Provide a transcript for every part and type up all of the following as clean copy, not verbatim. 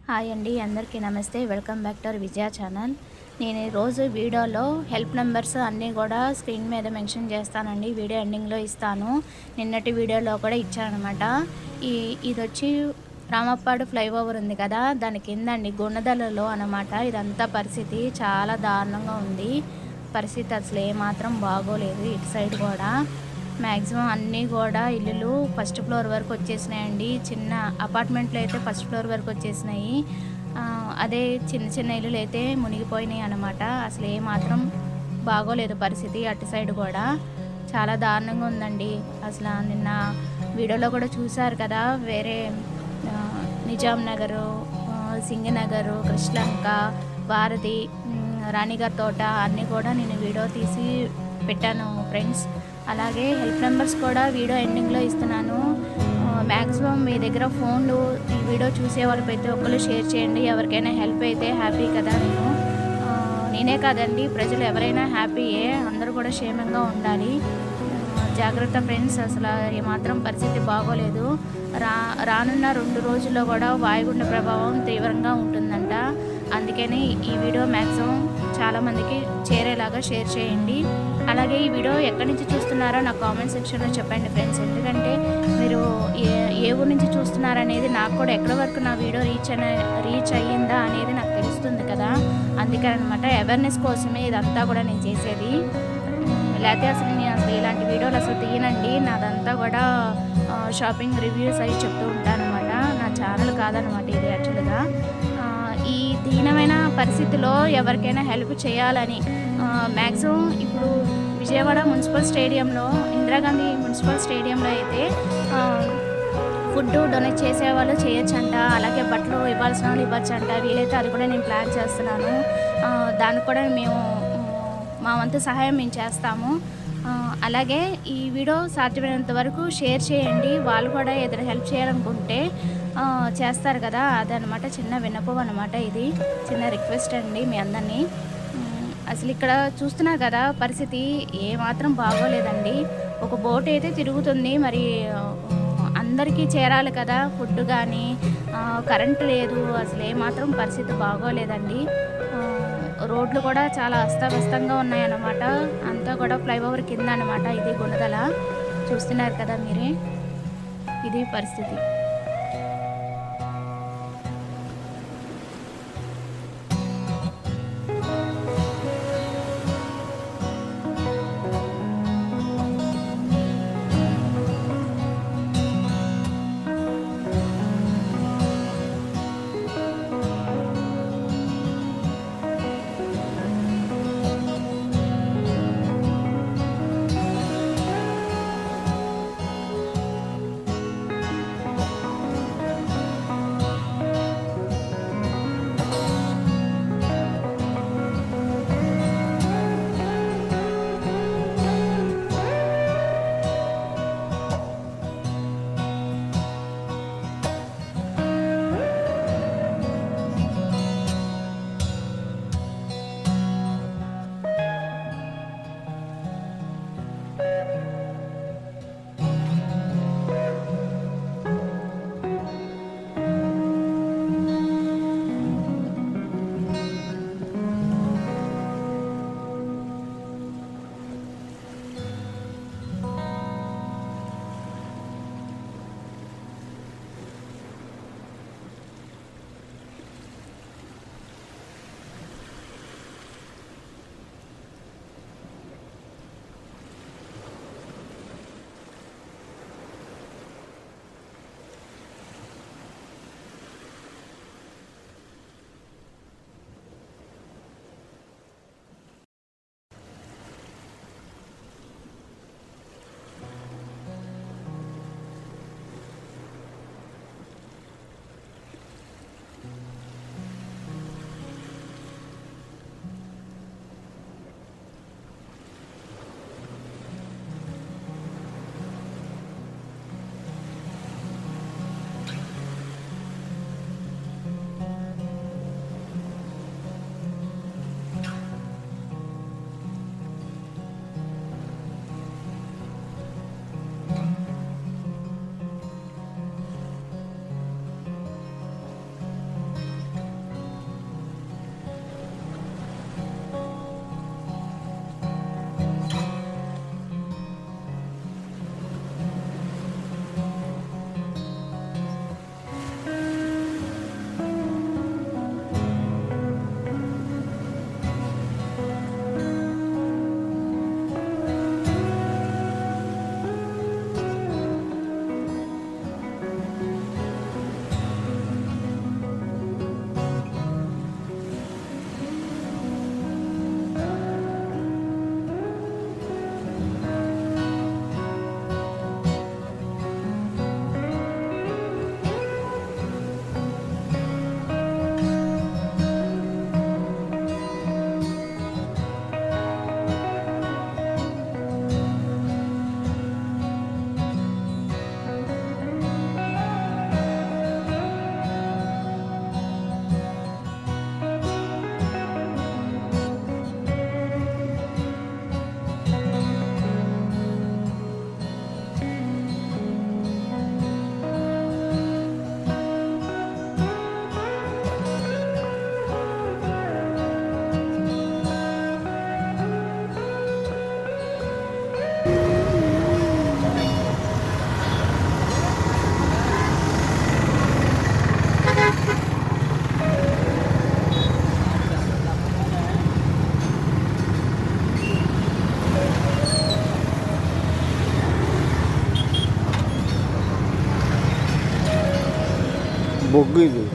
Hi అండి, అందరికీ నమస్తే. Welcome back to our Vijaya channel. నేను ఈరోజు వీడియోలో హెల్ప్ నెంబర్స్ అన్నీ కూడా స్క్రీన్ మీద మెన్షన్ చేస్తానండి. వీడియో ఎండింగ్లో ఇస్తాను. నిన్నటి వీడియోలో కూడా ఇచ్చానమాట. ఇది వచ్చి రామప్పాడు ఫ్లైఓవర్ ఉంది కదా, దాని కిందండి గుణదలలో అనమాట. ఇదంతా పరిస్థితి చాలా దారుణంగా ఉంది. పరిస్థితి అసలు ఏమాత్రం బాగోలేదు. ఇటు సైడ్ కూడా మ్యాక్సిమం అన్నీ కూడా ఇల్లులు ఫస్ట్ ఫ్లోర్ వరకు వచ్చేసినాయండి. చిన్న అపార్ట్మెంట్లు అయితే ఫస్ట్ ఫ్లోర్ వరకు వచ్చేసినాయి. అదే చిన్న చిన్న ఇల్లులు అయితే మునిగిపోయినాయి అనమాట. అసలు ఏమాత్రం బాగోలేదు పరిస్థితి. అటు సైడ్ కూడా చాలా దారుణంగా ఉందండి. అసలు నిన్న వీడియోలో కూడా చూశారు కదా, వేరే నిజాం నగరు, సింగనగరు, కృష్ణలంక, భారతి, రాణిగారి తోట అన్నీ కూడా నేను వీడియో తీసి పెట్టాను ఫ్రెండ్స్. అలాగే హెల్ప్ నెంబర్స్ కూడా వీడియో ఎండింగ్లో ఇస్తున్నాను. మ్యాక్సిమం మీ దగ్గర ఫోన్లు ఈ వీడియో చూసే వాళ్ళు ప్రతి ఒక్కరు షేర్ చేయండి. ఎవరికైనా హెల్ప్ అయితే హ్యాపీ కదా. నేనే కాదండి, ప్రజలు ఎవరైనా హ్యాపీయే. అందరూ కూడా క్షేమంగా ఉండాలి. జాగ్రత్త ఫ్రెండ్స్. అసలు ఏమాత్రం పరిస్థితి బాగోలేదు. రానున్న 2 రోజుల్లో కూడా వాయుగుండ ప్రభావం తీవ్రంగా ఉంటుందంట. అందుకని ఈ వీడియో మ్యాక్సిమం చాలామందికి చేరేలాగా షేర్ చేయండి. అలాగే ఈ వీడియో ఎక్కడి నుంచి చూస్తున్నారో నాకు కామెంట్ సెక్షన్లో చెప్పండి ఫ్రెండ్స్. ఎందుకంటే మీరు ఏ ఊరు నుంచి చూస్తున్నారనేది నాకు కూడా ఎక్కడి వరకు నా వీడియో రీచ్ అయ్యిందా అనేది నాకు తెలుస్తుంది కదా. అందుకని అనమాట, అవేర్నెస్ కోసమే ఇదంతా కూడా నేను చేసేది. లేకపోతే అసలు నేను ఇలాంటి వీడియోలు అసలు తీయనండి. నాదంతా కూడా షాపింగ్ రివ్యూస్ అవి చెప్తూ ఉంటాను అనమాట. నా ఛానల్ కాదనమాట ఇది యాక్చువల్గా. ఈ దీనమైన పరిస్థితిలో ఎవరికైనా హెల్ప్ చేయాలని మ్యాక్సిమం ఇప్పుడు విజయవాడ మున్సిపల్ స్టేడియంలో, ఇందిరాగాంధీ మున్సిపల్ స్టేడియంలో అయితే ఫుడ్ డొనేట్ చేసేవాళ్ళు చేయొచ్చంట. అలాగే బట్టలు ఇవ్వాల్సిన వాళ్ళు ఇవ్వచ్చంట. వీలైతే అది కూడా నేను ప్లాన్ చేస్తున్నాను. దానికి కూడా మేము మా వంతు సహాయం మేము చేస్తాము. అలాగే ఈ వీడియో సాధ్యమైనంత వరకు షేర్ చేయండి. వాళ్ళు కూడా ఏదైనా హెల్ప్ చేయాలనుకుంటే చేస్తారు కదా, అదనమాట. చిన్న విన్నపం అనమాట. ఇది చిన్న రిక్వెస్ట్ అండి మీ అందరినీ. అసలు ఇక్కడ చూస్తున్నారు కదా, పరిస్థితి ఏమాత్రం బాగోలేదండి. ఒక బోట్ అయితే తిరుగుతుంది, మరి అందరికీ చేరాలి కదా ఫుడ్, కానీ కరెంటు లేదు. అసలు ఏమాత్రం పరిస్థితి బాగోలేదండి. రోడ్లు కూడా చాలా అస్తవ్యస్తంగా ఉన్నాయన్నమాట. అంతా కూడా ఫ్లైఓవర్ కింద అనమాట. ఇది గుణదల చూస్తున్నారు కదా మీరే. ఇది పరిస్థితి. బొగ్గు ఇది.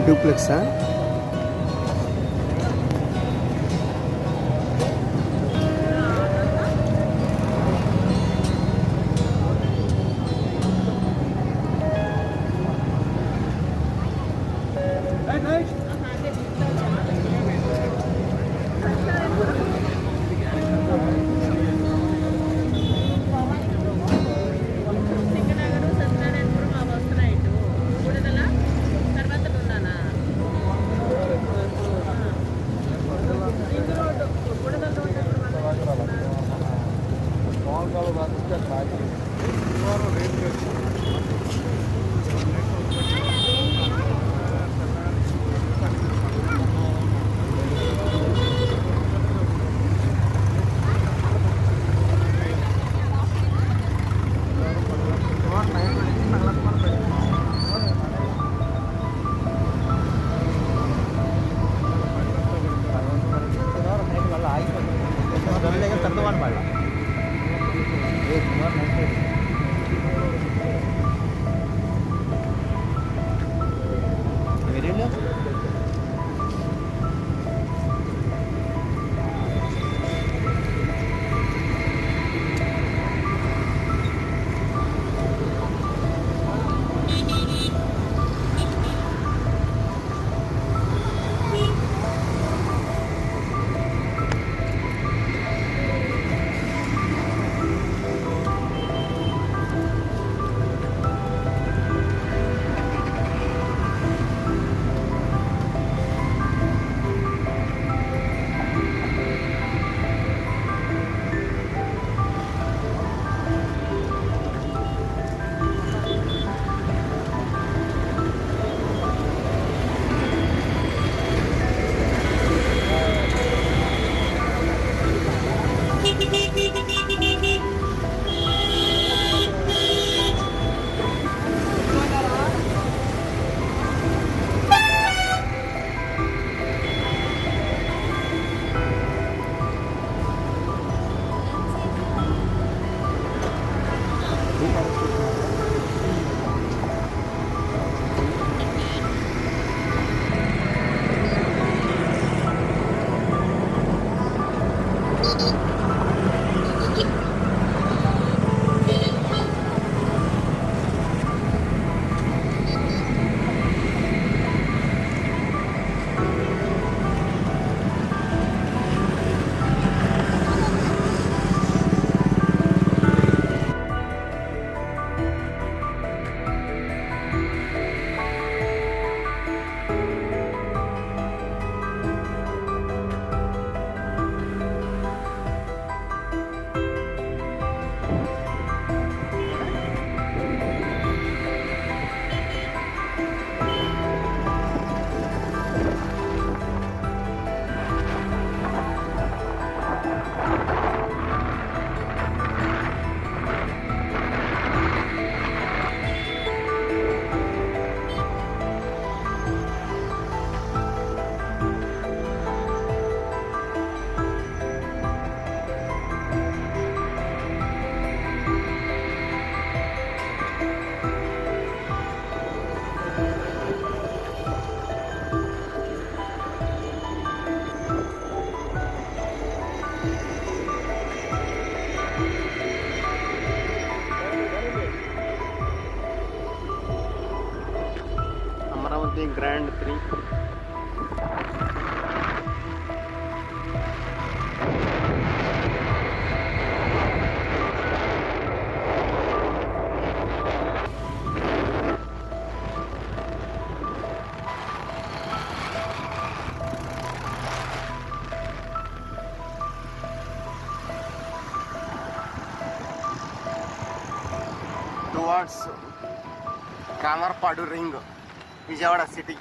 డూప్లెక్సా? Resorts, Kamarpadu ring, Vijayawada city.